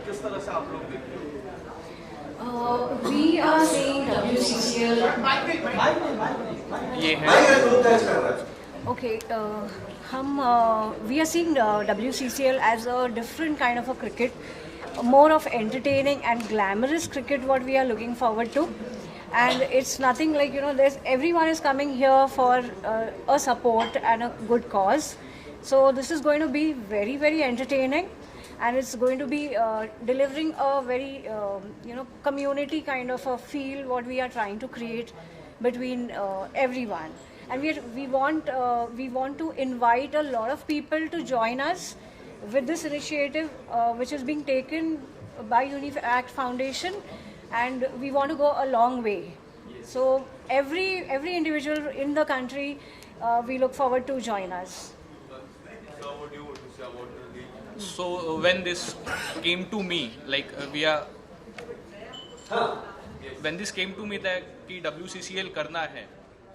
किस तरह से आप लोग देखते हो? We are saying WCCL. ये है Okay, we are seeing WCCL as a different kind of a cricket, more of entertaining and glamorous cricket. What we are looking forward to, and it's nothing like there's everyone is coming here for a support and a good cause. So this is going to be very very entertaining, and it's going to be delivering a very community kind of a feel what we are trying to create between everyone. And we want to invite a lot of people to join us with this initiative which is being taken by Unifact Foundation, and we want to go a long way. So every individual in the country, we look forward to join us. So what do you want to say about the So when this came to me, like when this came to me that कि WCCL करना है,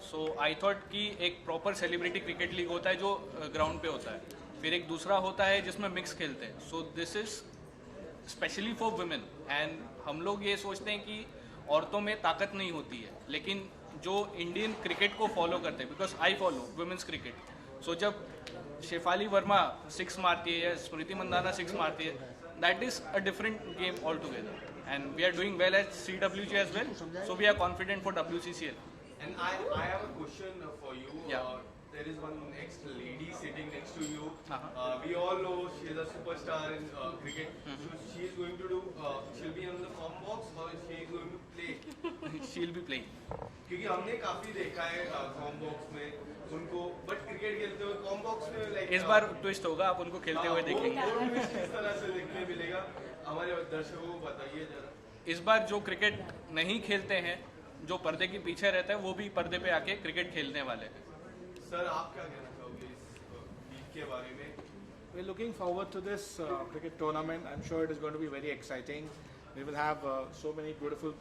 so I thought कि एक proper celebrity cricket league होता है जो ground पे होता है, फिर एक दूसरा होता है जिसमें मिक्स खेलते हैं. So this is specially for women, and हम लोग ये सोचते हैं कि औरतों में ताकत नहीं होती है, लेकिन जो इंडियन क्रिकेट को फॉलो करते हैं, because I follow women's cricket. So जब शेफाली वर्मा 6 मारती है या स्मृति मंदाना 6 मारती है, that is a different game all together, and we are doing well at CWG as well, so we are confident for WCCL. And I have a question for you. Yeah. There is one next lady sitting next to you. Uh-huh. We all know she is a superstar in cricket. So she is going to do. She'll be on the com box or she is going to play. She'll be playing. क्योंकि हमने काफी देखा है com box में उनको, but cricket खेलते हुए com box में लाइक इस बार ट्विस्ट होगा, आप उनको खेलते हुए देखेंगे. किस तरह से देखने मिलेगा हमारे दर्शकों को बताइए जरा. इस बार जो क्रिकेट नहीं खेलते हैं, जो पर्दे के पीछे रहता है, वो भी पर्दे पे आके क्रिकेट खेलने वाले हैं. सर आप क्या कहना चाहोगे इस लीग के बारे में? We're looking forward to this cricket tournament. I'm sure it is going to be very exciting. We will have so many beautiful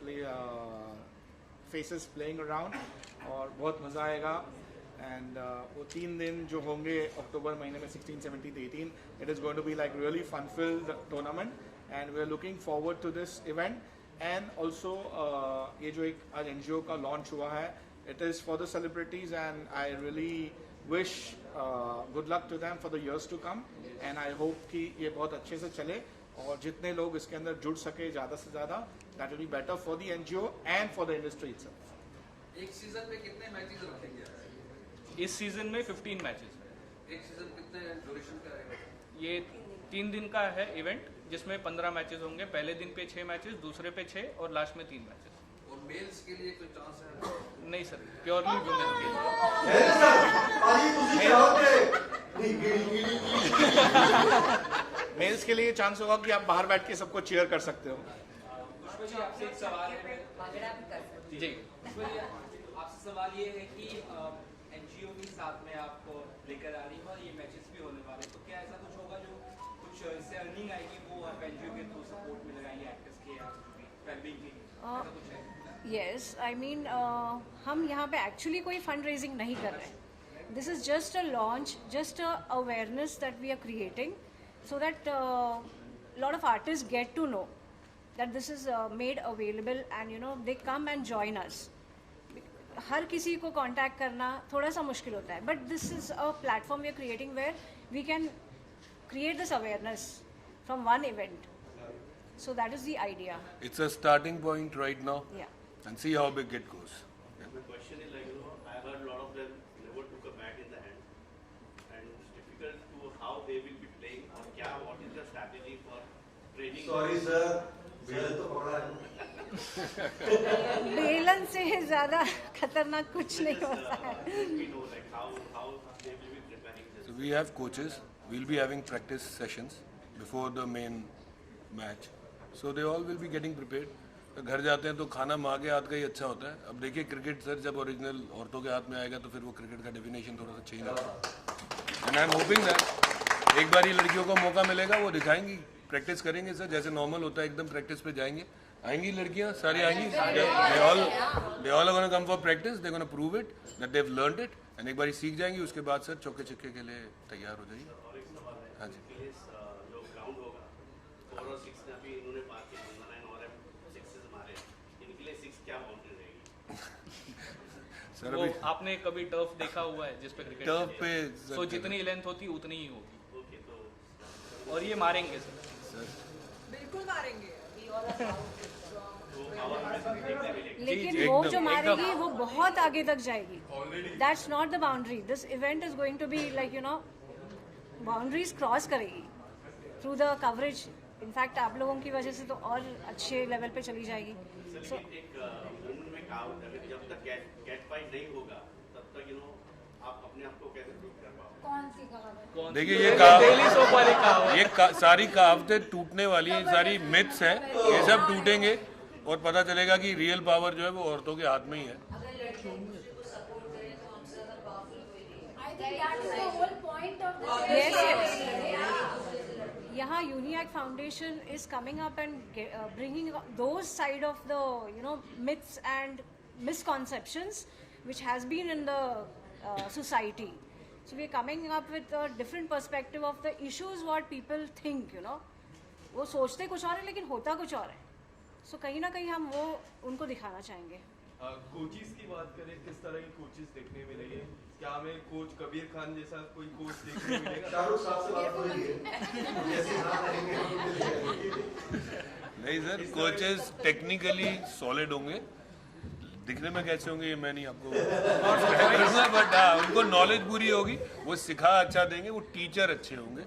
faces playing around और बहुत मज़ा आएगा. And वो 3 दिन जो होंगे अक्टूबर महीने में 16, 17, 18, it is going to be like really fun-filled tournament, and we are looking forward to this event. And also ये जो एक आज NGO का लॉन्च हुआ है, it is for the celebrities, and I really wish good luck to them for the years to come. And I hope कि ये बहुत अच्छे से चले और जितने लोग इसके अंदर जुड़ सके ज़्यादा से ज़्यादा, that will be better for the NGO and for the industry itself. एक सीजन में कितने मैचेस रखेंगे? इस सीजन में 15 मैचेस. एक सीजन कितने ड्यूरेशन का रहेगा? ये 3 दिन का है इवेंट, जिसमें 15 मैचेस होंगे. पहले दिन पे 6 मैचेस, दूसरे पे 6 और लास्ट में 3 मैचेस. और मेल्स के लिए कोई चांस है? नहीं सर, प्योरली वुमेन के मेल्स के लिए चांस होगा कि आप बाहर बैठ के सबको चीयर कर सकते हो. आपसे एक सवाल है जी. आपसे सवाल ये है कि NGO भी साथ में आपको लेकर आ रही है और ये मैचेस भी होने वाले हैं, तो क्या ऐसा कुछ होगा जो कुछ इससे अर्निंग आएगी वो आप NGO के थ्रू सपोर्ट में लगाएंगे एक्टर्स के या वेलबींग की, ऐसा कुछ है? Yes, I mean हम यहाँ पे एक्चुअली कोई फंड रेजिंग नहीं कर रहे हैं. This is just a launch, just a awareness that we are creating, so that lot of artist get to know that this is made available, and they come and join us. हर किसी को contact करना थोड़ा सा मुश्किल होता है, but this is a platform we are creating where we can create this awareness from one event. So that is the idea. It's a starting point right now. Yeah. And see how big it goes. The question is like, I heard a lot of them never took a bat in the hand, and it's difficult to how they will be playing or what is the strategy for training. Sorry sir, बेलन तो पकड़ा है. बेलन से ज़्यादा खतरनाक कुछ नहीं होता है. We know like how they will be preparing this. So we have coaches. We'll be having practice sessions before the main match. So they all will be getting prepared. तो घर जाते हैं तो खाना माँ के हाथ का ही अच्छा होता है. अब देखिए क्रिकेट सर जब ओरिजिनल औरतों के हाथ में आएगा तो फिर वो क्रिकेट का डेफिनेशन थोड़ा सा चेंज होगा. And I am hoping that एक बार ही लड़कियों को मौका मिलेगा, वो दिखाएंगी, प्रैक्टिस करेंगे सर, जैसे नॉर्मल होता है एकदम प्रैक्टिस पे जाएंगे. आएंगी लड़कियाँ सारी आएंगी. they all are going to come for practice. they're going to prove it that they've learned it, and एक बार सीख जाएंगी, उसके बाद सर चौके छक्के के लिए तैयार हो जाएगी. हाँ जी. जो ग्राउंड होगा 4 और 6 अभी इन्होंने बात की 9 और सिक्सेस मारे, इनके लिए 6 क्या बाउंड्री रहेगी? सर वो अभी आपने कभी टर्फ देखा हुआ है जिस पे क्रिकेट टर्फ पे सो जितनी लेंथ होती उतनी ही होगी ओके, तो और ये मारेंगे सर। बिल्कुल मारेंगे। लेकिन जी, वो एकदम, जो मारेगी एकदम। वो बहुत आगे तक जाएगी. That's not the boundary. This event is going to be like boundaries cross करेगी थ्रू द कवरेज. इनफैक्ट आप लोगों की वजह से तो और अच्छे लेवल पे चली जाएगी. सर लेकिन एक वुमेन में कहावत है, जब तक कैट फाइट नहीं होगा तब तक आप अपने आप को कैसे प्रूव कर पाओगे? कौन सी कहावत? देखिए ये डेली सोप वाली कहावत। ये सारी कहावतें टूटने वाली हैं, सारी मिथ्स हैं. ये सब टूटेंगे और पता चलेगा कि रियल पावर जो है वो औरतों के हाथ में ही है. Yes, यहाँ Uniac Foundation is coming up and bringing those side of the myths and misconceptions which has been in the society. So we are coming up with a different perspective of the issues what people think. वो सोचते कुछ और है लेकिन होता कुछ और है. So कहीं ना कहीं हम वो उनको दिखाना चाहेंगे. कोचिज की बात करें, किस तरह की कोचिज देखने मिलेंगे? क्या हमें कोच कबीर खान जैसा कोई कोच देखने मिलेगा? शाहरुख साहब से बात हो रही है। नहीं सर, कोचेस टेक्निकली सॉलिड होंगे, दिखने में कैसे होंगे ये मैं नहीं आपको बट हाँ उनको नॉलेज पूरी होगी, वो सिखा अच्छा देंगे, वो टीचर अच्छे होंगे,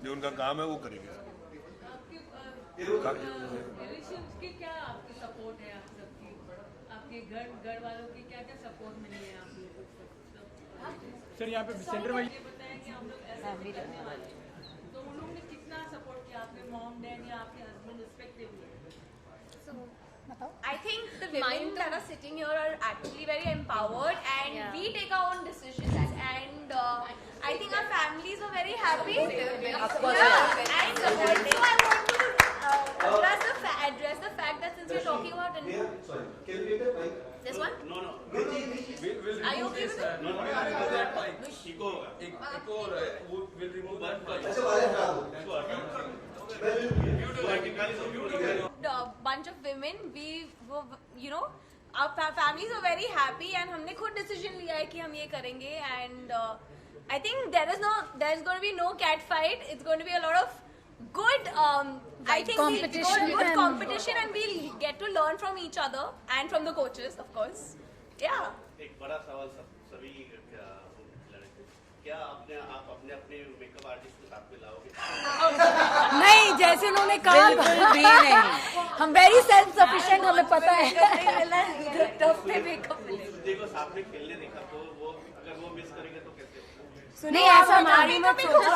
जो उनका काम है वो करेंगे. की क्या आपकी सपोर्ट है? आप सबकी, आपके घर वालों की क्या क्या सपोर्ट मिली है आप लोगों को? सर यहाँ पे सेंटर में ये बताया कि हम लोग ऐसे करने वाले हैं, तो उन लोगों ने कितना सपोर्ट किया आपके मॉम डैड या आपके husband respectively? I think the women that are sitting here are actually very empowered and we take our own decisions and I think our families are very happy. Of course. Yeah. And so I want to address the fact that since we're talking about this one? No. Are you okay with it? No. Echo होगा. Echo हो रहा है, वो will remove that mic. Bunch of women, our families are very happy and हमने खुद decision लिया है कि हम ये करेंगे and I think there's going to be no cat fight. It's going to be a lot of good competition and we'll get to learn from each other and from the coaches, of course. Yeah. एक बड़ा सवाल सभी क्या आप अपने makeup artist को साथ में लाओगे? नहीं, जैसे उन्होंने कहा भी नहीं. हम वेरी सेल्फ सफिशिएंट, हमें पता है. देखो साथ में खेलने देखा तो वो अगर वो मिस करेंगे तो कैसे? नहीं, ऐसा हमारी मत सोचो.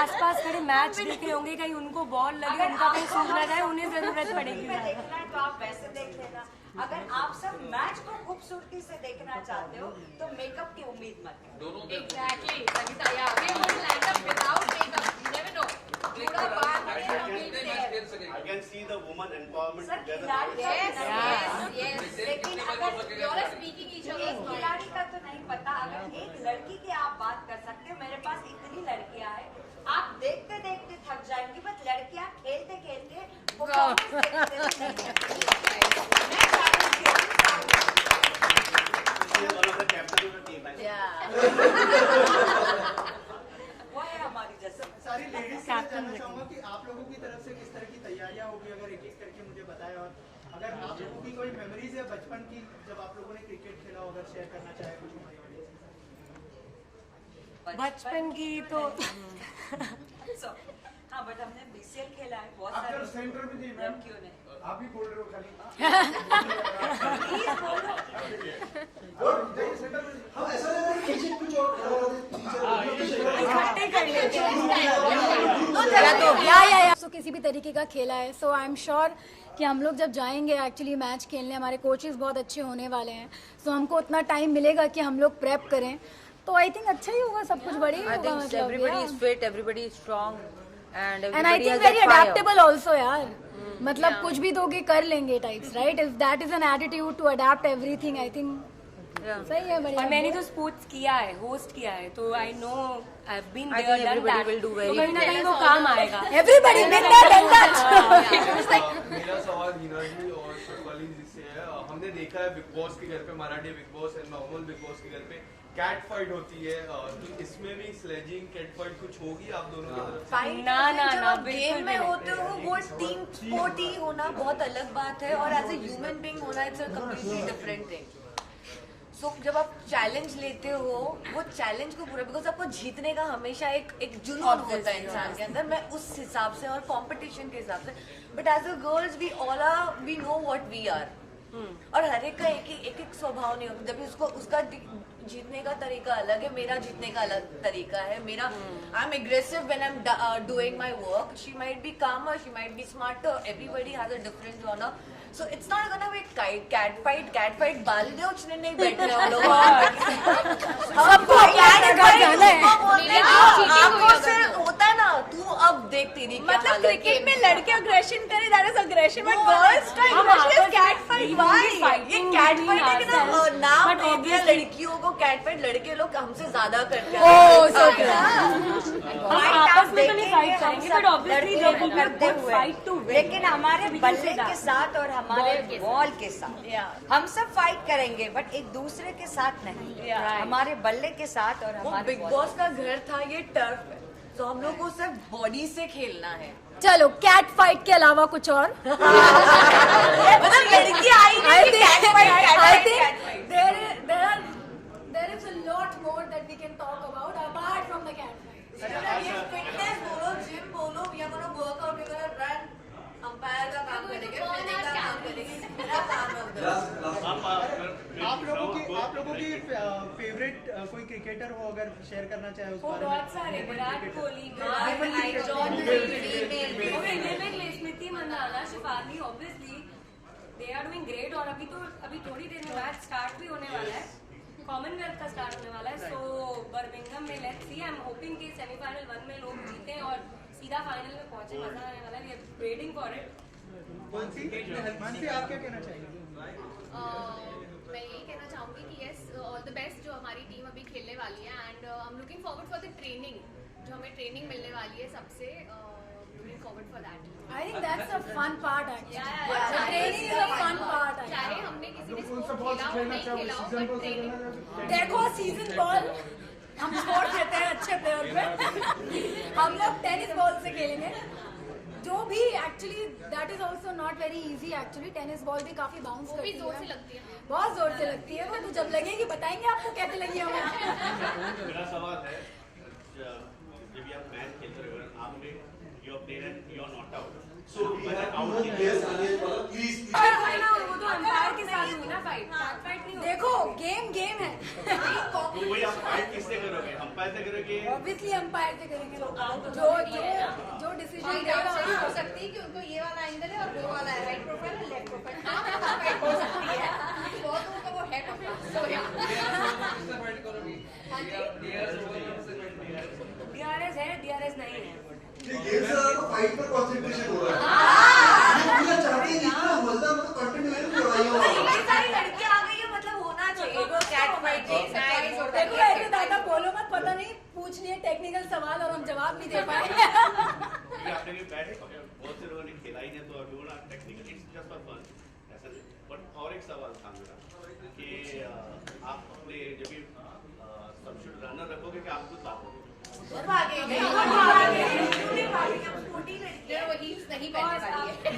आसपास खड़े मैच देख रहे होंगे, कहीं उनको बॉल लगे, उनका कहीं सूट लगा है, उन्हें जरूरत पड़ेगी. देखना है तो आप वैसे देख लेना. अगर आप सब मैच को खूबसूरती से देखना चाहते हो तो मेकअप की उम्मीद मत करो. Exactly. Sangeeta, yeah. We will land up without makeup. You never know. I can see the woman empowerment together. Yes. लेकिन अगर We all are speaking each other's एक mind. खिलाड़ी का तो नहीं पता, अगर एक लड़की की आप बात कर सकते हो. मेरे पास इतनी लड़कियां हैं, आप देखते देखते थक जाएंगी, बट लड़कियां खेलते खेलते वो वो है हमारी जैसे. सारी लेडीज से जानना चाहूंगा कि आप लोगों की तरफ से किस तरह की तैयारियां होगी, अगर एक एक करके मुझे बताएं. और अगर आप लोगों की कोई मेमोरीज है बचपन की जब आप लोगों ने क्रिकेट खेला, अगर शेयर करना चाहे कुछ हमारी ऑडियंस के साथ. बचपन की तो हाँ, बट हमने BCL खेला है बहुत आप सारे सेंटर में थी मैम, लड़कियों ने. आप ही बोल रहे हो खाली. प्लीज बोलो. हम ऐसा लग रहा है पीछे कुछ और इकट्ठे कर लेते हैं. सो किसी भी तरीके का खेला है, सो आई एम श्योर कि हम लोग जब जाएंगे एक्चुअली मैच खेलने, हमारे कोचेस बहुत अच्छे होने वाले हैं, सो हमको उतना टाइम मिलेगा कि हम लोग प्रेप करें, तो आई थिंक अच्छा ही होगा, सब कुछ बढ़िया ही होगा. मतलब everybody is fit, everybody is strong and and I think very adaptable also यार. मतलब कुछ भी दोगे कर लेंगे types, right? If that is an attitude to adapt everything, I think सही है, बढ़िया। और मैंने तो स्पोर्ट्स किया है, होस्ट किया है, तो I know I have been there done everybody that, will do very तो कहीं ना well. कहीं वो काम आएगा। Everybody been there, done that. मेरा सवाल हिना जी और शिफाली जी से है। हमने देखा है बिग बॉस के घर पे, Marathi big boss and normal big boss के घर पे कैट फाइट होती है, तो इसमें भी स्लेजिंग कैट फाइट कुछ होगी आप दोनों की तरफ से? फाइट ना, जब आप बिल्कुल गेम भी में नहीं। होते हो वो टीम स्पोर्ट ही होना बहुत अलग बात है, और एज ए ह्यूमन बीइंग होना it's a completely different thing. So जब आप चैलेंज लेते हो वो चैलेंज को पूरा, बिकॉज आपको जीतने का हमेशा एक जुनून होता है इंसान के अंदर, मैं उस हिसाब से और कंपटीशन के हिसाब से, but as a girls we all are, we know what we are, और हर एक का एक स्वभाव नहीं होता। जब उसको उसका जीतने का तरीका अलग है, मेरा जीतने का अलग तरीका है। मेरा I am aggressive when I am doing my work, she might be calmer, she might be smarter, everybody has a different genre, so it's not gonna be cat fight बाल दे उछने नहीं बैठे हम लोग। सबको आंखों से होता है ना, तू अब देख तेरी मतलब क्रिकेट में लड़के अग्रेशन करे, that is aggression, but girls का aggression is cat fight. Why ये कैट फाइट है ना, नाम दे दिया लड़कियों को कैट फाइट, लड़के लोग हमसे ज्यादा करते हैं। आपस में तो नहीं फाइट करेंगे, but obviously there will be a good fight to win. लेकिन हमारे बल्ले के साथ और हमारे बॉल के साथ हम सब फाइट करेंगे, बट एक दूसरे के साथ नहीं। हमारे बल्ले के साथ और हमारे बिग बॉस का घर था, ये टर्फ है, तो हम लोग को सिर्फ बॉडी से खेलना है। चलो कैट फाइट के अलावा कुछ और मतलब लड़की आई नहीं, cat fight. there is a lot more that we can talk about apart from the cat fight. Fitness बोलो, जिम बोलो, we are gonna work out, we are gonna run, umpire का काम करेंगे, फील्डिंग का काम करेंगे, मेरा काम है उधर। आप लोगों की फेवरेट कोई क्रिकेटर हो अगर शेयर करना चाहे उस बारे में? बहुत सारे, Virat Kohli, Smriti Mandhana, Shafali, obviously they are doing great. और अभी थोड़ी देर में मैच स्टार्ट भी होने वाला है, कॉमनवेल्थ का स्टार्ट होने वाला है, सो बर्मिंघम में let's see, I am hoping कि सेमीफाइनल 1 में लोग जीतें और सीधा फाइनल में पहुंचे, मजा आने वाला है, we are waiting for it. Mansi आप क्या कहना चाहेंगे? मैं यही कहना चाहूँगी कि यस, ऑल द बेस्ट जो हमारी टीम अभी खेलने वाली है, and I am looking forward for the training, जो हमें ट्रेनिंग मिलने वाली है सबसे, looking forward for that. I think that's a fun part actually. Training is a fun part. चाहे हमने किसी ने स्पोर्ट खेला हो नहीं खेला हो, बट ट्रेनिंग। देखो सीजन बॉल हम स्पोर्ट खेलते हैं अच्छे प्लेयर पे, हम लोग टेनिस बॉल से खेलेंगे, जो भी actually that is also not very easy actually. Tennis ball भी काफी बाउंस करती है, जोर से लगती है, बहुत जोर से लगती है वो, तो जब लगेगी बताएंगे आपको कैसे लगी हमें। मेरा सवाल है, जब आप मैच खेलते हो, आपने your player and you are not out, so वो तो अंपायर के साथ हुई ना फाइट, फाइट नहीं। देखो गेम है, तो वही आप फाइट किससे करोगे, अंपायर से करोगे? ऑब्वियसली अंपायर से करेंगे, जो डिसीजन देगा हो सकती है कि उनको ये वाला एंगल है और वो वाला है, राइट प्रोफाइल और लेफ्ट प्रोफाइल, फाइट हो सकती है, बहुत लोगों का वो है डीआरएस है, डीआरएस नहीं है। गेम से ज्यादा फाइट पर कंसंट्रेशन हो रहा है। ये चाहते हैं इतना मजा, मतलब कंटेंट में लड़ाई हो रही है। इतनी सारी लड़कियां आ गई है, मतलब होना चाहिए वो कैट फाइट। देखो ऐसे दादा बोलो मत, पता नहीं पूछ लिए टेक्निकल सवाल और हम जवाब नहीं दे पाए। आपने भी बैठ, बहुत से लोगों ने खेला ही नहीं, तो अभी बोला technical it's just for fun, ऐसा नहीं। बट और एक सवाल था मेरा कि आप अपने जब भी सबसे रनर रखोगे कि आप खुद भागोगे? वही नहीं पहनने वाली है।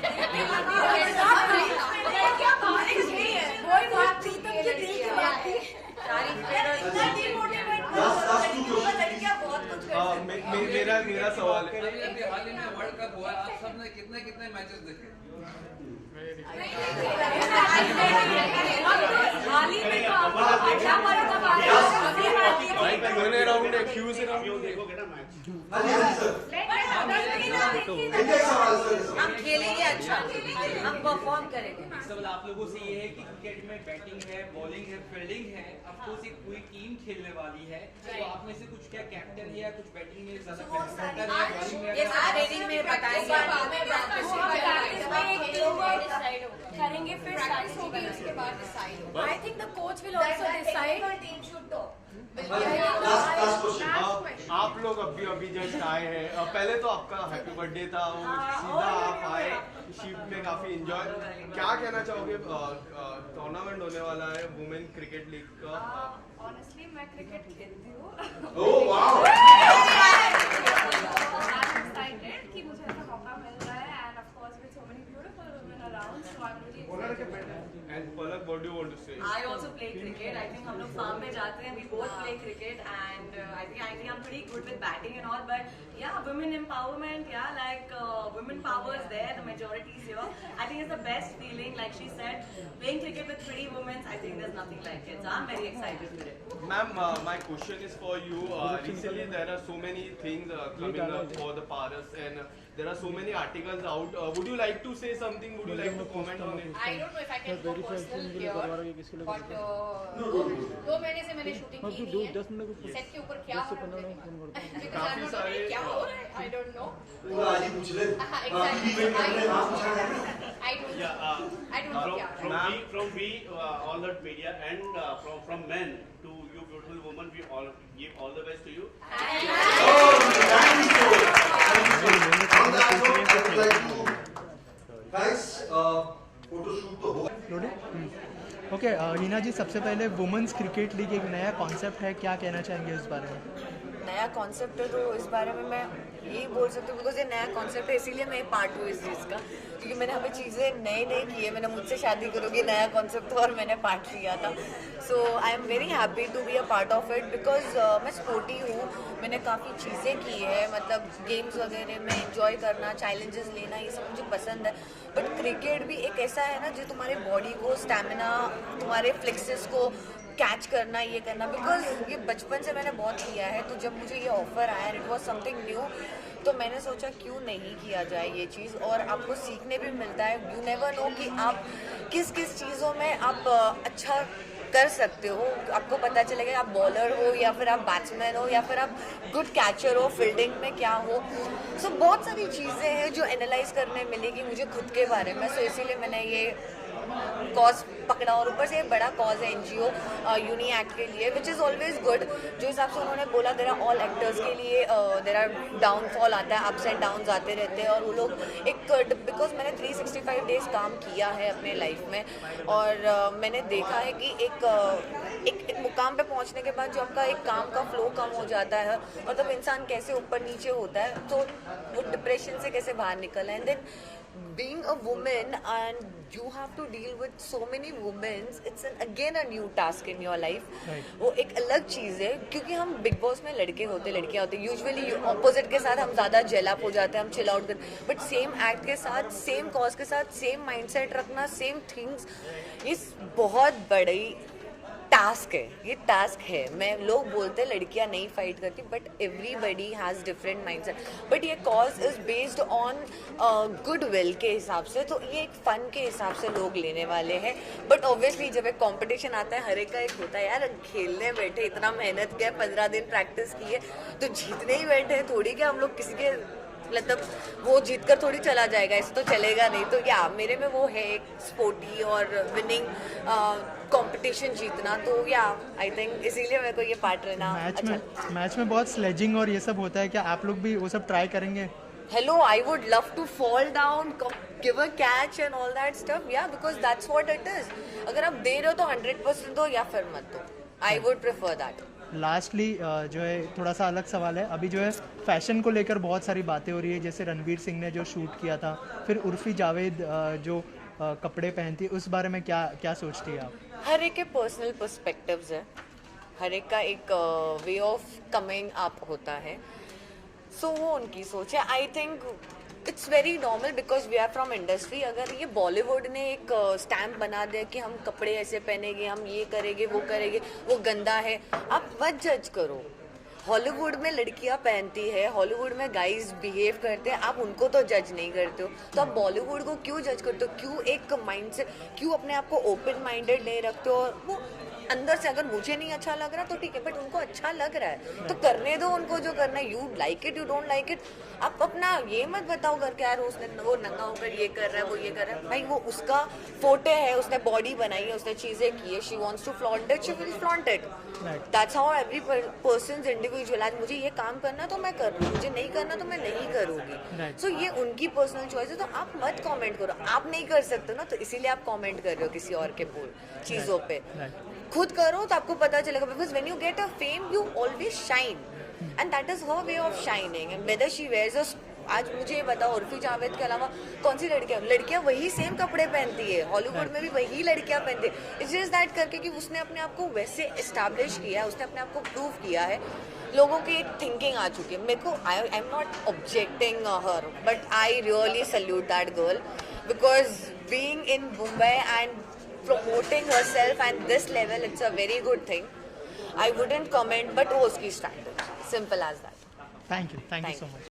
मेरा सवाल है, हाल ही में वर्ल्ड कप हुआ, आप सबने कितने कितने मैचेस देखे? हाल ही में तो अच्छा वर्ल्ड कप आया, मैंने राउंड एक्यूज राउंड देखोगे ना मैच? हम खेलेंगे अच्छा, हम परफॉर्म करेंगे। सवाल आप लोगों से ये है कि क्रिकेट में बैटिंग है, बॉलिंग है, फील्डिंग है, ऑफ कोर्स एक पूरी टीम खेलने वाली है, तो आप में से कुछ क्या कैप्टन है या कुछ बैटिंग में ज्यादा बेहतर है, बॉलिंग में? ये सब ट्रेनिंग में बताएंगे। खेलेंगे फिर प्रैक्टिस होगी उसके बाद decide. I think the coach will also decide. Team should talk. आप लोग अभी जस्ट आए हैं, पहले तो आपका हैप्पी बर्थडे था, वो सीधा आप आए शिप में, काफी एंजॉय। क्या कहना चाहोगे, टूर्नामेंट होने वाला है वुमेन क्रिकेट लीग का? ऑनेस्टली मैं क्रिकेट खेलती हूँ। एक्साइटेड कि मुझे ऐसा मौका मिल रहा है end of course with so many beautiful women around, so I am really excited. And Palak, what do you want to say? I also play cricket. I think हम लोग farm में जाते हैं. We both play cricket, and I think I'm pretty good with batting and all. But yeah, women empowerment. Yeah, like women power is there. The majority is here. I think it's the best feeling. Like she said, playing cricket with pretty women. I think there's nothing like it. So I'm very excited for it. Ma'am, my question is for you. Recently, there are so many things coming up for the Paras, and there are so many articles out. Would you like to say something? Would you like to comment on it? I don't know if I can go personal here, but 2 महीने से मैंने shooting की नहीं है। Set के ऊपर क्या हो रहा है? काफी सारे क्या हो रहा है? I don't know. आज ही पूछ ले। Exactly. I don't know क्या हो रहा है। From we all the media and from men to you beautiful woman, we all give all the best to you. Guys, photo shoot तो हो। ओके, हीना जी, सबसे पहले वुमेन्स क्रिकेट लीग एक नया कॉन्सेप्ट है, क्या कहना चाहेंगे इस बारे में? नया कॉन्सेप्ट है तो इस बारे में मैं यही बोल सकती हूँ, बिकॉज ये नया कॉन्सेप्ट है, इसीलिए मैं पार्ट हूँ इस चीज़ का, क्योंकि मैंने हमें चीज़ें नई की है। मैंने मुझसे शादी करोगी नया कॉन्सेप्ट और मैंने पार्ट लिया था। So I am very happy to be a part of it, because मैं स्पोर्टी हूँ, मैंने काफ़ी चीज़ें की है, मतलब गेम्स वगैरह में एंजॉय करना, चैलेंजेस लेना, ये सब मुझे पसंद है। बट क्रिकेट भी एक ऐसा है ना जो तुम्हारे बॉडी को, स्टैमिना, तुम्हारे फ्लेक्सेस को कैच करना, ये करना, बिकॉज ये बचपन से मैंने बहुत किया है। तो जब मुझे ये ऑफर आया, इट वॉज समथिंग न्यू, तो मैंने सोचा क्यों नहीं किया जाए ये चीज़, और आपको सीखने भी मिलता है। यू नेवर नो कि आप किस किस चीज़ों में आप अच्छा कर सकते हो, आपको पता चलेगा आप बॉलर हो या फिर आप बैट्समैन हो या फिर आप गुड कैचर हो, फील्डिंग में क्या हो। सो बहुत सारी चीज़ें हैं जो एनालाइज करने मिलेगी मुझे खुद के बारे में। सो इसीलिए मैंने ये कॉज पकड़ा, और ऊपर से एक बड़ा कॉज है NGO यूनी एक्ट के लिए, विच इज़ ऑलवेज गुड। जो हिसाब से उन्होंने बोला, देर आर ऑल एक्टर्स के लिए देर आर डाउनफॉल आता है, अप्स एंड डाउन्स आते रहते हैं, और वो लोग एक, बिकॉज मैंने 365 डेज काम किया है अपने लाइफ में, और मैंने देखा है कि एक मुकाम पे पहुंचने के बाद जो आपका एक काम का फ्लो कम हो जाता है, और तब इंसान कैसे ऊपर नीचे होता है, तो वो डिप्रेशन से कैसे बाहर निकला है। And then being a woman and you have to deal with so many women, it's again a new task in your life. वो एक अलग चीज़ है, क्योंकि हम बिग बॉस में लड़के होते लड़कियाँ होते, यूजुअली ऑपोजिट के साथ हम ज़्यादा जेल अप हो जाते हैं, हम चिल आउट करते, बट सेम एक्ट के साथ, सेम कॉज के साथ, सेम माइंडसेट रखना, सेम थिंग्स, ये बहुत बड़ी टास्क है। ये टास्क है। मैं, लोग बोलते हैं लड़कियां नहीं फाइट करती, but everybody has different mindset, but ये cause is based on good will के हिसाब से, तो ये एक फ़न के हिसाब से लोग लेने वाले हैं। बट ऑब्वियसली जब एक कंपटीशन आता है, हर एक का एक होता है, यार खेलने बैठे, इतना मेहनत किया, 15 दिन प्रैक्टिस की है, तो जीतने ही बैठे हैं, थोड़ी क्या हम लोग किसी के, मतलब वो जीत कर थोड़ी चला जाएगा, ऐसे तो चलेगा नहीं। तो या मेरे में वो है एक स्पोर्टी और विनिंग कंपटीशन जीतना, तो या आई थिंक इसीलिए मेरे को ये पार्ट लेना मैच में बहुत स्लेजिंग और ये सब होता है, क्या आप लोग भी वो सब ट्राई करेंगे? Hello, I would love to fall down, give a catch and all that stuff, yeah, because that's what it is. अगर आप दे रहे हो तो 100% दो या फिर मत दो। I would prefer that. Lastly जो है थोड़ा सा अलग सवाल है, अभी जो है फैशन को लेकर बहुत सारी बातें हो रही है, जैसे रणवीर सिंह ने जो शूट किया था, फिर उर्फी जावेद जो कपड़े पहनती है, उस बारे में क्या सोचती है आप? हर एक के पर्सनल पर्सपेक्टिव्स है, हर एक का एक वे ऑफ कमिंग अप होता है, सो वो उनकी सोच है। I think it's very normal because we are from industry. अगर ये बॉलीवुड ने एक स्टैम्प बना दिया कि हम कपड़े ऐसे पहनेंगे, हम ये करेंगे, वो गंदा है, आप मत जज करो। हॉलीवुड में लड़कियां पहनती है, हॉलीवुड में गाइज बिहेव करते हैं, आप उनको तो जज नहीं करते हो, तो आप बॉलीवुड को क्यों जज करते हो? क्यों एक माइंड से, क्यों अपने आप को ओपन माइंडेड नहीं रखते हो? और वो अंदर से अगर मुझे नहीं अच्छा लग रहा तो ठीक है, बट उनको अच्छा लग रहा है तो करने दो उनको जो करना है. You like it, you don't like it. आप अपना ये मत बताओ करके यार उसने वो नंगा होकर ये कर रहा है, वो ये कर रहा है. भाई वो उसका फोटे है, उसने बॉडी बनाई है, उसने चीजें की है. She wants to flaunt it, she will flaunt it. That's how every person's individual. आज मुझे ये काम करना तो मैं कर रही हूँ, मुझे नहीं करना तो मैं नहीं करूँगी. सो ये उनकी पर्सनल चॉइस है, तो आप मत कमेंट करो. आप नहीं कर सकते ना, तो इसीलिए आप कमेंट कर रहे हो किसी और के चीज़ों पे. खुद करो तो आपको पता चलेगा. Because when you get a fame you always shine, and that is her way of shining. And whether she wears a, आज मुझे ये बताओ उर्फी जावेद के अलावा कौन सी लड़कियां वही सेम कपड़े पहनती है. हॉलीवुड में भी वही लड़कियां पहनती है. इट्स जस्ट दैट करके कि उसने अपने आप को वैसे एस्टैब्लिश किया है, उसने अपने आप को प्रूव किया है. लोगों की एक थिंकिंग आ चुकी है. मेरे को I am not objecting her, but I really salute that girl, because being in Mumbai and promoting herself at this level, it's a very good thing. I wouldn't comment, but वो उसकी strategy. Simple as that. Thank you so much.